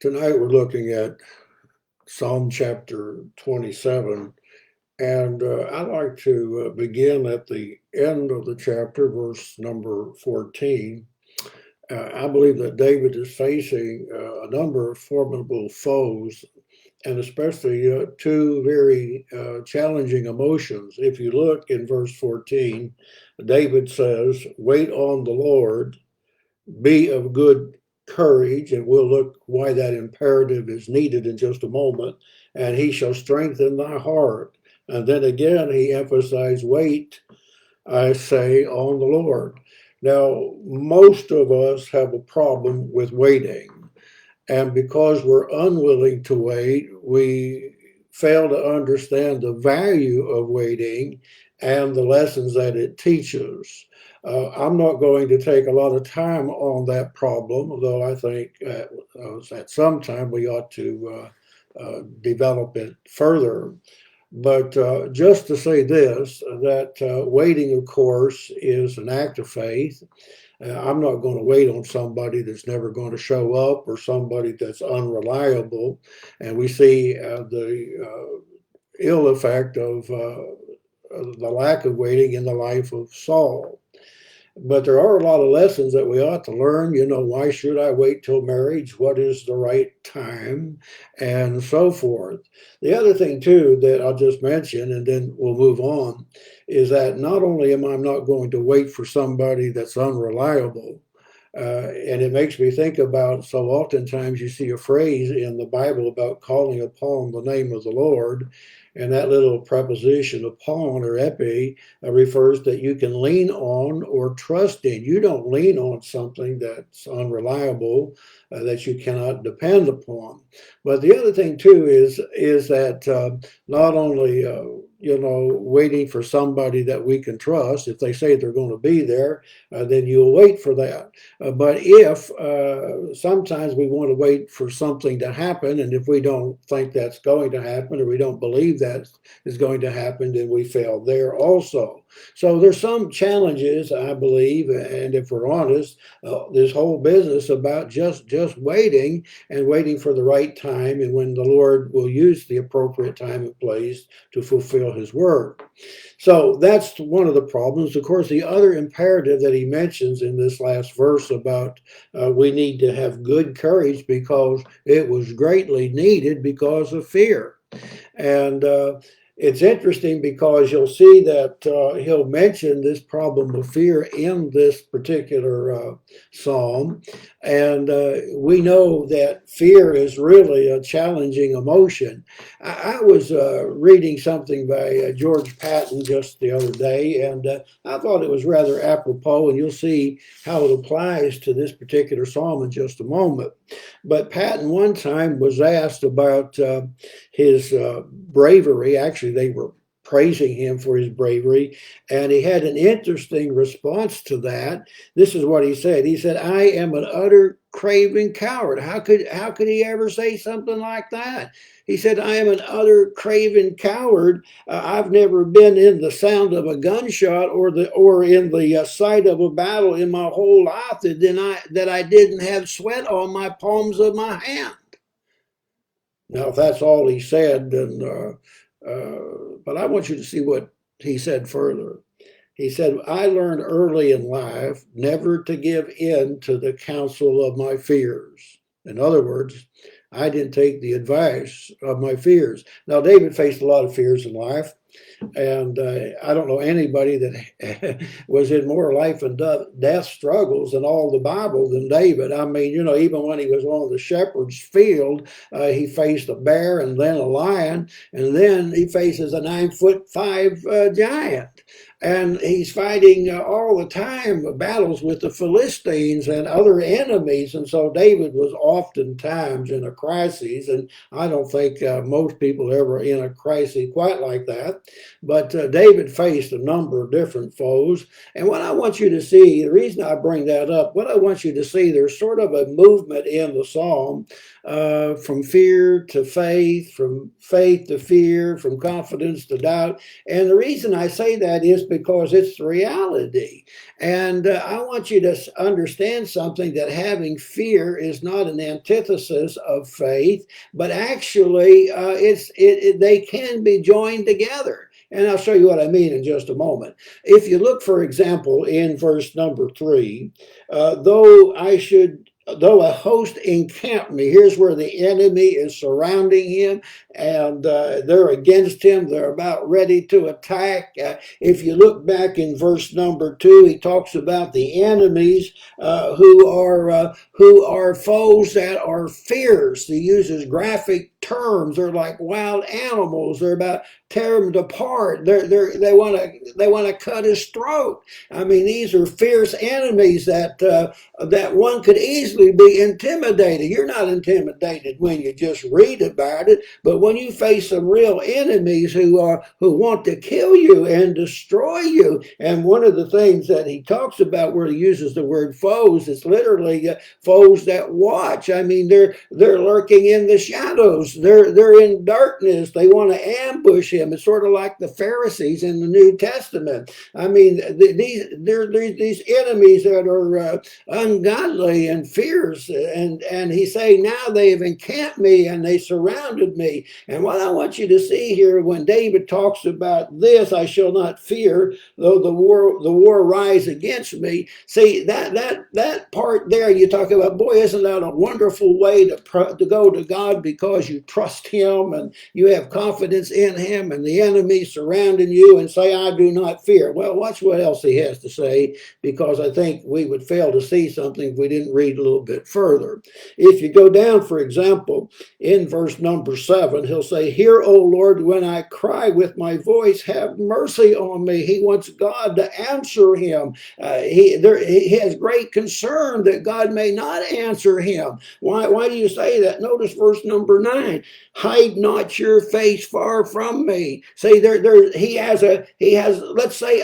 Tonight we're looking at Psalm chapter 27, and I'd like to begin at the end of the chapter, verse number 14. I believe that David is facing a number of formidable foes, and especially two very challenging emotions. If you look in verse 14, David says, "Wait on the Lord, be of good courage," and we'll look why that imperative is needed in just a moment, "and he shall strengthen thy heart." And then again, he emphasized, "Wait, I say, on the Lord." Now, most of us have a problem with waiting. And because we're unwilling to wait, we fail to understand the value of waiting and the lessons that it teaches. I'm not going to take a lot of time on that problem, although I think at some time we ought to develop it further. But just to say this, that waiting, of course, is an act of faith. I'm not going to wait on somebody that's never going to show up or somebody that's unreliable. And we see the ill effect of the lack of waiting in the life of Saul. But there are a lot of lessons that we ought to learn. Why should I wait till marriage? What is the right time? And so forth. The other thing, too, that I'll just mention, and then we'll move on, is that not only am I not going to wait for somebody that's unreliable, and it makes me think about, so oftentimes you see a phrase in the Bible about calling upon the name of the Lord, and that little preposition upon or epi refers that you can lean on or trust in. You don't lean on something that's unreliable, that you cannot depend upon. But the other thing too is that not only waiting for somebody that we can trust. If they say they're going to be there, then you'll wait for that. But if sometimes we want to wait for something to happen, and if we don't think that's going to happen, or we don't believe that is going to happen, then we fail there also. So there's some challenges, I believe, and if we're honest, this whole business about just waiting and waiting for the right time, and when the Lord will use the appropriate time and place to fulfill His word. So that's one of the problems. Of course, the other imperative that he mentions in this last verse about we need to have good courage because it was greatly needed because of fear. And it's interesting because you'll see that he'll mention this problem of fear in this particular psalm. And we know that fear is really a challenging emotion. I was reading something by George Patton just the other day, and I thought it was rather apropos, and you'll see how it applies to this particular psalm in just a moment. But Patton one time was asked about his bravery. Actually, they were praising him for his bravery, and he had an interesting response to that. This is what he said. He said, "I am an utter craven coward." How could he ever say something like that? He said, "I am an utter craven coward. I've never been in the sound of a gunshot or in the sight of a battle in my whole life that I didn't have sweat on my palms of my hand." Now, if that's all he said, then, but I want you to see what he said further. He said, "I learned early in life never to give in to the counsel of my fears." In other words, I didn't take the advice of my fears. Now, David faced a lot of fears in life. And I don't know anybody that was in more life and death struggles in all the Bible than David. I mean, even when he was on the shepherd's field, he faced a bear and then a lion, and then he faces a 9'5" giant. And he's fighting all the time battles with the Philistines and other enemies. And so David was oftentimes in a crisis. And I don't think most people are ever in a crisis quite like that. But David faced a number of different foes. And what I want you to see, the reason I bring that up, what I want you to see, there's sort of a movement in the psalm from fear to faith, from faith to fear, from confidence to doubt. And the reason I say that is because it's the reality. And I want you to understand something, that having fear is not an antithesis of faith, but actually they can be joined together. And I'll show you what I mean in just a moment. If you look, for example, in verse number 3, though a host encamp me, here's where the enemy is surrounding him, and they're against him. They're about ready to attack. If you look back in verse number 2, he talks about the enemies who are foes that are fierce. He uses graphic terms. They're like wild animals. They're about tear him apart. They want to cut his throat. I mean, these are fierce enemies that one could easily be intimidated. You're not intimidated when you just read about it, but when you face some real enemies who want to kill you and destroy you. And one of the things that he talks about where he uses the word foes, it's literally foes that watch. I mean, they're lurking in the shadows. They're in darkness. They want to ambush him. It's sort of like the Pharisees in the New Testament. I mean, these enemies that are ungodly and fierce, and he's saying now they've encamped me and they surrounded me. And what I want you to see here, when David talks about this, I shall not fear though the war rise against me. See, that part there, you talk about, boy, isn't that a wonderful way to go to God, because you trust him and you have confidence in him, and the enemy surrounding you, and say, I do not fear. Well, watch what else he has to say, because I think we would fail to see something if we didn't read a little bit further. If you go down, for example, in verse number 7, he'll say, hear, O Lord, when I cry with my voice, have mercy on me. He wants God to answer him. He has great concern that God may not answer him. Why do you say that? Notice verse number 9. Hide not your face far from me. See, he has let's say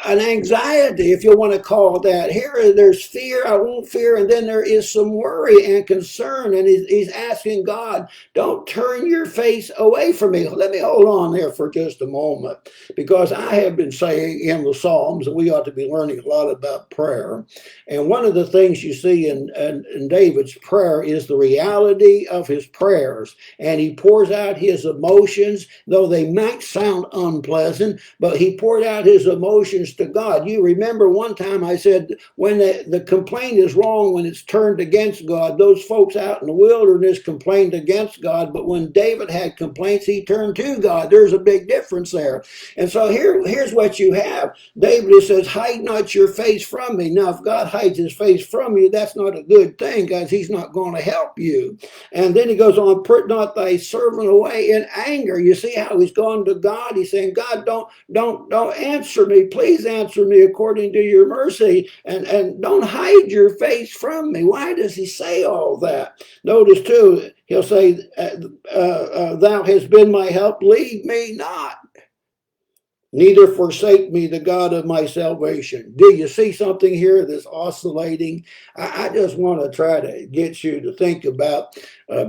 an anxiety, if you want to call that. Here there's fear, I won't fear, and then there is some worry and concern, and he's asking God, don't turn your face away from me. Let me hold on there for just a moment, because I have been saying in the Psalms, and we ought to be learning a lot about prayer. And one of the things you see in David's prayer is the reality of his prayers. And he pours out his emotions, though they might sound unpleasant, but he poured out his emotions to God. You remember one time I said, when the complaint is wrong, when it's turned against God, those folks out in the wilderness complained against God, but when David had complaints, he turned to God. There's a big difference there. And so here's what you have. David says, hide not your face from me. Now, if God hides his face from you, that's not a good thing, guys. He's not going to help you. And then he goes on, put not thy servant away in anger. You see how he's gone to God? He's saying, God, don't answer me. Please answer me according to your mercy, and don't hide your face from me. Why does he say all that? Notice too, he'll say, thou hast been my help, leave me not. Neither forsake me, the God of my salvation. Do you see something here that's oscillating? I just want to try to get you to think about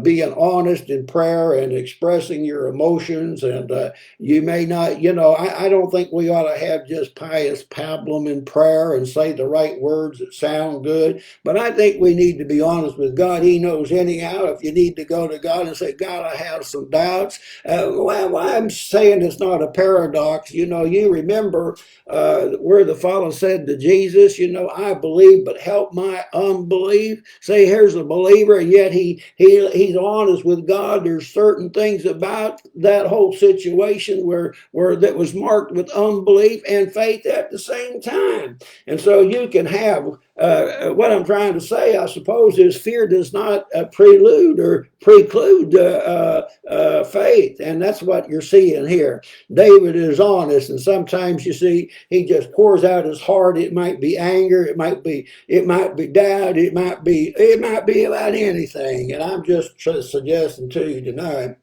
being honest in prayer and expressing your emotions. And you may not, I don't think we ought to have just pious pablum in prayer and say the right words that sound good. But I think we need to be honest with God. He knows anyhow. If you need to go to God and say, God, I have some doubts. Well, I'm saying it's not a paradox. You remember where the fellow said to Jesus, I believe, but help my unbelief. Say, here's a believer, and yet he's honest with God. There's certain things about that whole situation where that was marked with unbelief and faith at the same time. And so you can have what I'm trying to say, I suppose, is fear does not prelude or preclude faith. And that's what you're seeing here. David is honest, and sometimes you see he just pours out his heart. It might be anger, it might be doubt, it might be about anything. And I'm just suggesting to you tonight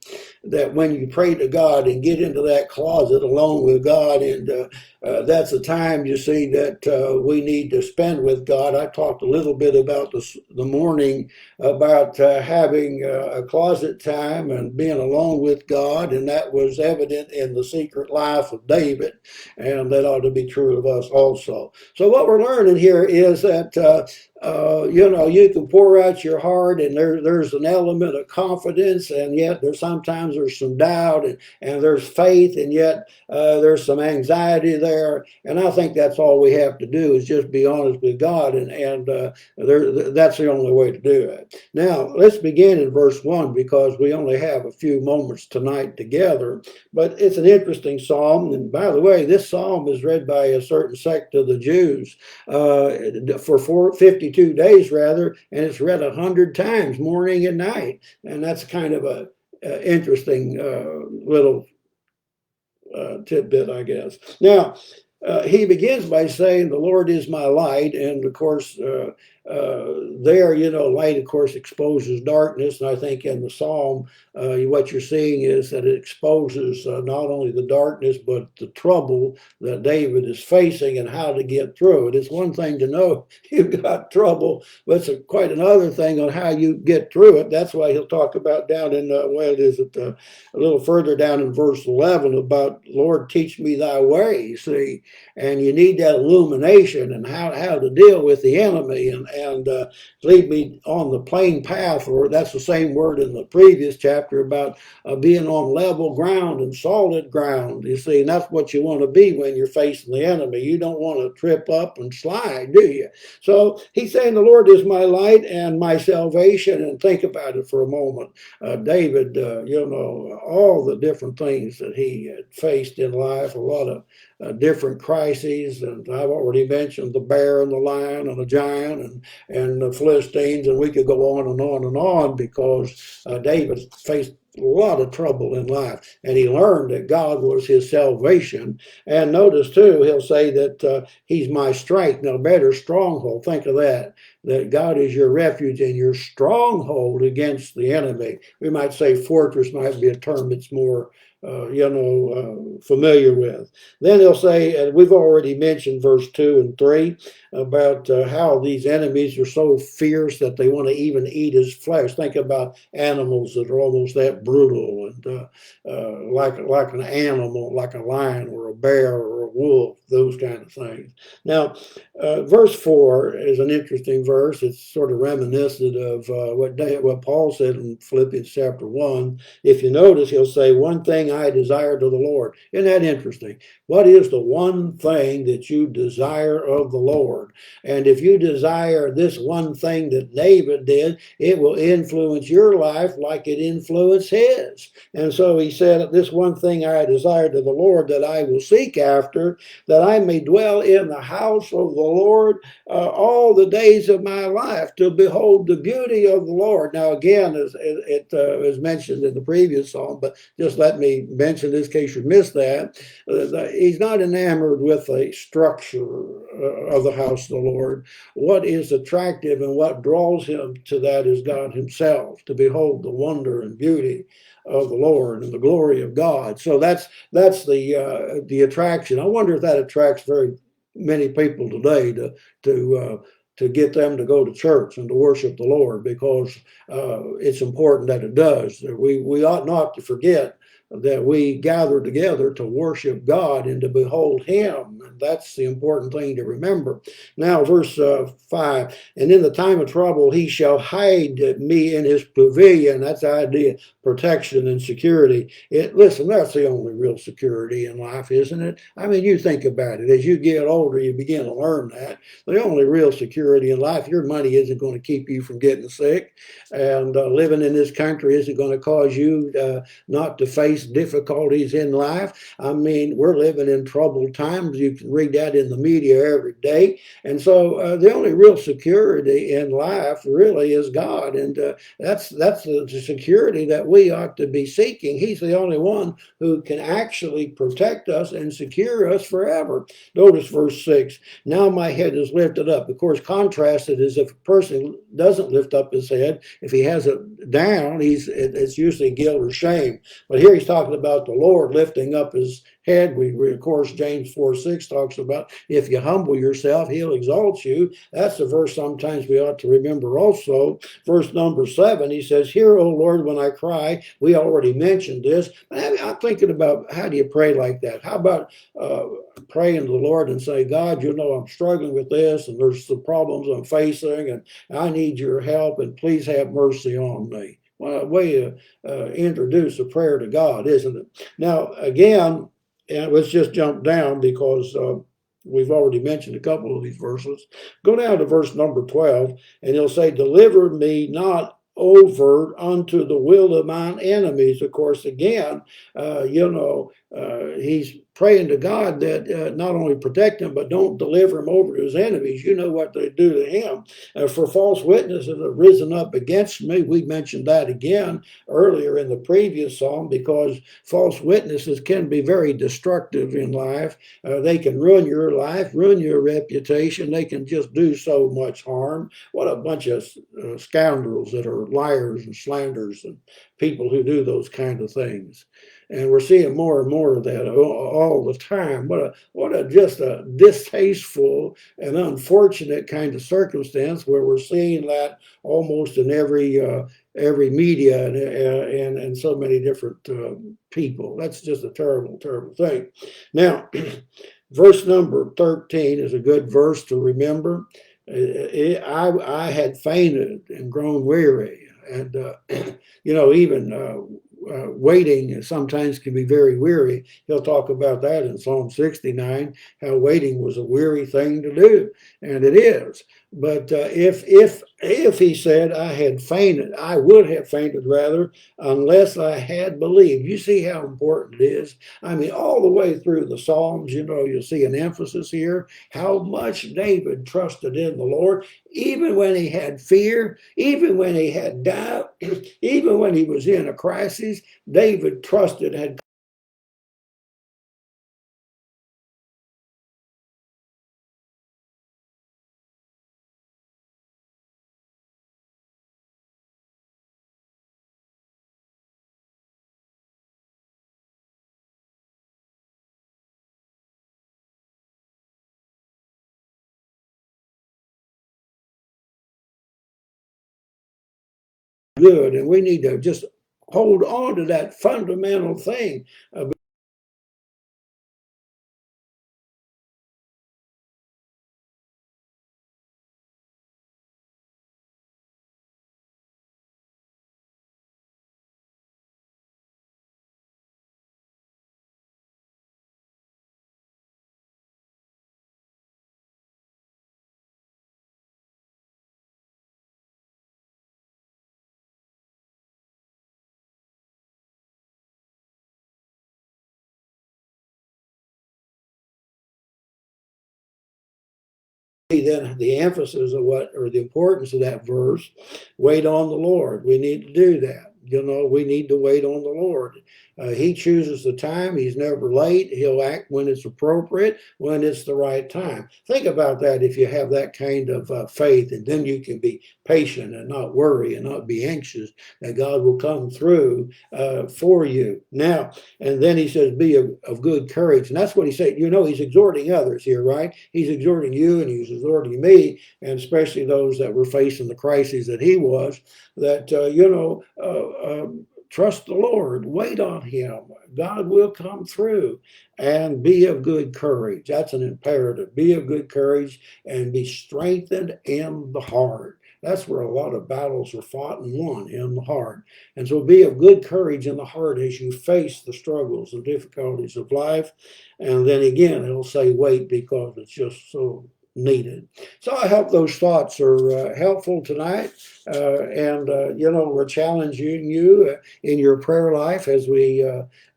that when you pray to God and get into that closet alone with God, and that's the time, you see, that we need to spend with God. I talked a little bit about the morning about having a closet time and being alone with God, and that was evident in the secret life of David, and that ought to be true of us also. So what we're learning here is that you can pour out your heart, and there's an element of confidence, and yet there's some doubt, and there's faith, and yet there's some anxiety there. And I think that's all we have to do is just be honest with God, and that's the only way to do it. Now, let's begin in verse 1 because we only have a few moments tonight together, but it's an interesting psalm. And by the way, this psalm is read by a certain sect of the Jews for 52 days, rather, and it's read 100 times, morning and night. And that's kind of a interesting little tidbit, I guess. Now, he begins by saying, "The Lord is my light," and of course, there, light, of course, exposes darkness. And I think in the psalm, what you're seeing is that it exposes not only the darkness, but the trouble that David is facing and how to get through it. It's one thing to know you've got trouble, but it's quite another thing on how you get through it. That's why he'll talk about down in, a little further down in verse 11 about, "Lord, teach me thy way," see, and you need that illumination and how to deal with the enemy, and lead me on the plain path, or that's the same word in the previous chapter about being on level ground and solid ground, you see, and that's what you want to be when you're facing the enemy. You don't want to trip up and slide, do you? So he's saying, "The Lord is my light and my salvation," and think about it for a moment. David, all the different things that he had faced in life, a lot of different crises, and I've already mentioned the bear and the lion and the giant and the Philistines, and we could go on and on and on because David faced a lot of trouble in life, and he learned that God was his salvation. And notice too, he'll say that he's my strength, no better stronghold. Think of that God is your refuge and your stronghold against the enemy. We might say fortress might be a term that's more familiar with. Then he'll say, and we've already mentioned verse 2 and 3 about how these enemies are so fierce that they want to even eat his flesh. Think about animals that are almost that brutal and like an animal, like a lion or a bear or a wolf, those kind of things. Now, verse 4 is an interesting verse. It's sort of reminiscent of what Paul said in Philippians chapter 1. If you notice, he'll say, "One thing I desire to the Lord." Isn't that interesting? What is the one thing that you desire of the Lord? And if you desire this one thing that David did, it will influence your life like it influenced his. And so he said, "This one thing I desire to the Lord that I will seek after, that I may dwell in the house of the Lord all the days of my life, to behold the beauty of the Lord." Now, again, as it was mentioned in the previous psalm, but just let me mention this in case you missed that. He's not enamored with a structure of the house of the Lord. What is attractive and what draws him to that is God himself, to behold the wonder and beauty of the Lord and the glory of God. So that's the attraction. I wonder if that attracts very many people today to get them to go to church and to worship the Lord, because it's important that it does. We ought not to forget that we gather together to worship God and to behold him. And that's the important thing to remember. Now, verse 5, "And in the time of trouble, he shall hide me in his pavilion." That's the idea, protection and security. Listen, that's the only real security in life, isn't it? I mean, you think about it. As you get older, you begin to learn that. The only real security in life, your money isn't going to keep you from getting sick. And living in this country isn't going to cause you not to face face difficulties in life. I mean, we're living in troubled times. You can read that in the media every day. And so the only real security in life really is God. And that's the security that we ought to be seeking. He's the only one who can actually protect us and secure us forever. Notice verse 6. Now my head is lifted up. Of course, contrasted is if a person doesn't lift up his head, if he has it down, it's usually guilt or shame. But here he's talking about the Lord lifting up his head. Of course, James 4:6 talks about if you humble yourself, he'll exalt you. That's the verse sometimes we ought to remember also. Verse number 7, he says, hear, O Lord, when I cry. We already mentioned this. I'm thinking about how do you pray like that? How about praying to the Lord and say, God, you know I'm struggling with this and there's some problems I'm facing and I need your help and please have mercy on me. Well, a way to introduce a prayer to God, isn't it? Now, again, and let's just jump down because we've already mentioned a couple of these verses. Go down to verse number 12, and he'll say, deliver me not over unto the will of mine enemies. Of course, again, he's praying to God that not only protect him, but don't deliver him over to his enemies. You know what they do to him. For false witnesses have risen up against me. We mentioned that again earlier in the previous psalm because false witnesses can be very destructive in life. They can ruin your life, ruin your reputation. They can just do so much harm. What a bunch of scoundrels that are liars and slanderers and people who do those kind of things. And we're seeing more and more of that all the time. What a just a distasteful and unfortunate kind of circumstance where we're seeing that almost in every media and so many different people. That's just a terrible, terrible thing. Now, verse number 13 is a good verse to remember. I had fainted and grown weary. And, even waiting sometimes can be very weary. He'll talk about that in Psalm 69, how waiting was a weary thing to do, and it is. But if he said I had fainted, I would have fainted rather, unless I had believed. You see how important it is. I mean, all the way through the Psalms, you'll see an emphasis here, how much David trusted in the Lord, even when he had fear, even when he had doubt, even when he was in a crisis. David trusted, had good, and we need to just hold on to that fundamental thing. Then the emphasis of what, or the importance of that verse, wait on the Lord. We need to do that. We need to wait on the Lord. He chooses the time. He's never late. He'll act when it's appropriate, when it's the right time. Think about that if you have that kind of faith, and then you can be patient and not worry and not be anxious that God will come through for you. Now, and then he says, be of good courage. And that's what he said. He's exhorting others here, right? He's exhorting you and he's exhorting me, and especially those that were facing the crises that he was, that, trust the Lord, wait on him. God will come through, and be of good courage. That's an imperative. Be of good courage and be strengthened in the heart. That's where a lot of battles are fought and won, in the heart. And so be of good courage in the heart as you face the struggles and difficulties of life. And then again, it'll say wait because it's just so needed. So I hope those thoughts are helpful tonight. We're challenging you in your prayer life as we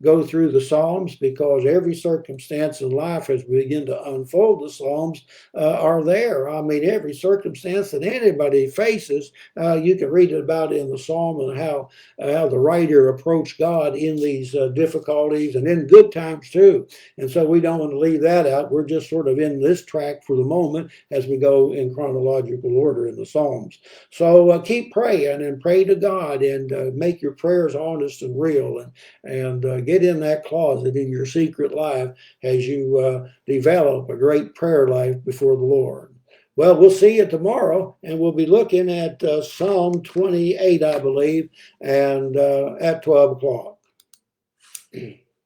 go through the Psalms, because every circumstance in life, as we begin to unfold the Psalms, are there. I mean, every circumstance that anybody faces, you can read about in the Psalm, and how the writer approached God in these difficulties and in good times too. And so we don't want to leave that out. We're just sort of in this track for the moment as we go in chronological order in the Psalms. So keep praying and pray to God, and make your prayers honest and real, and get in that closet in your secret life as you develop a great prayer life before the Lord. Well, we'll see you tomorrow, and we'll be looking at Psalm 28, I believe, and at 12 o'clock.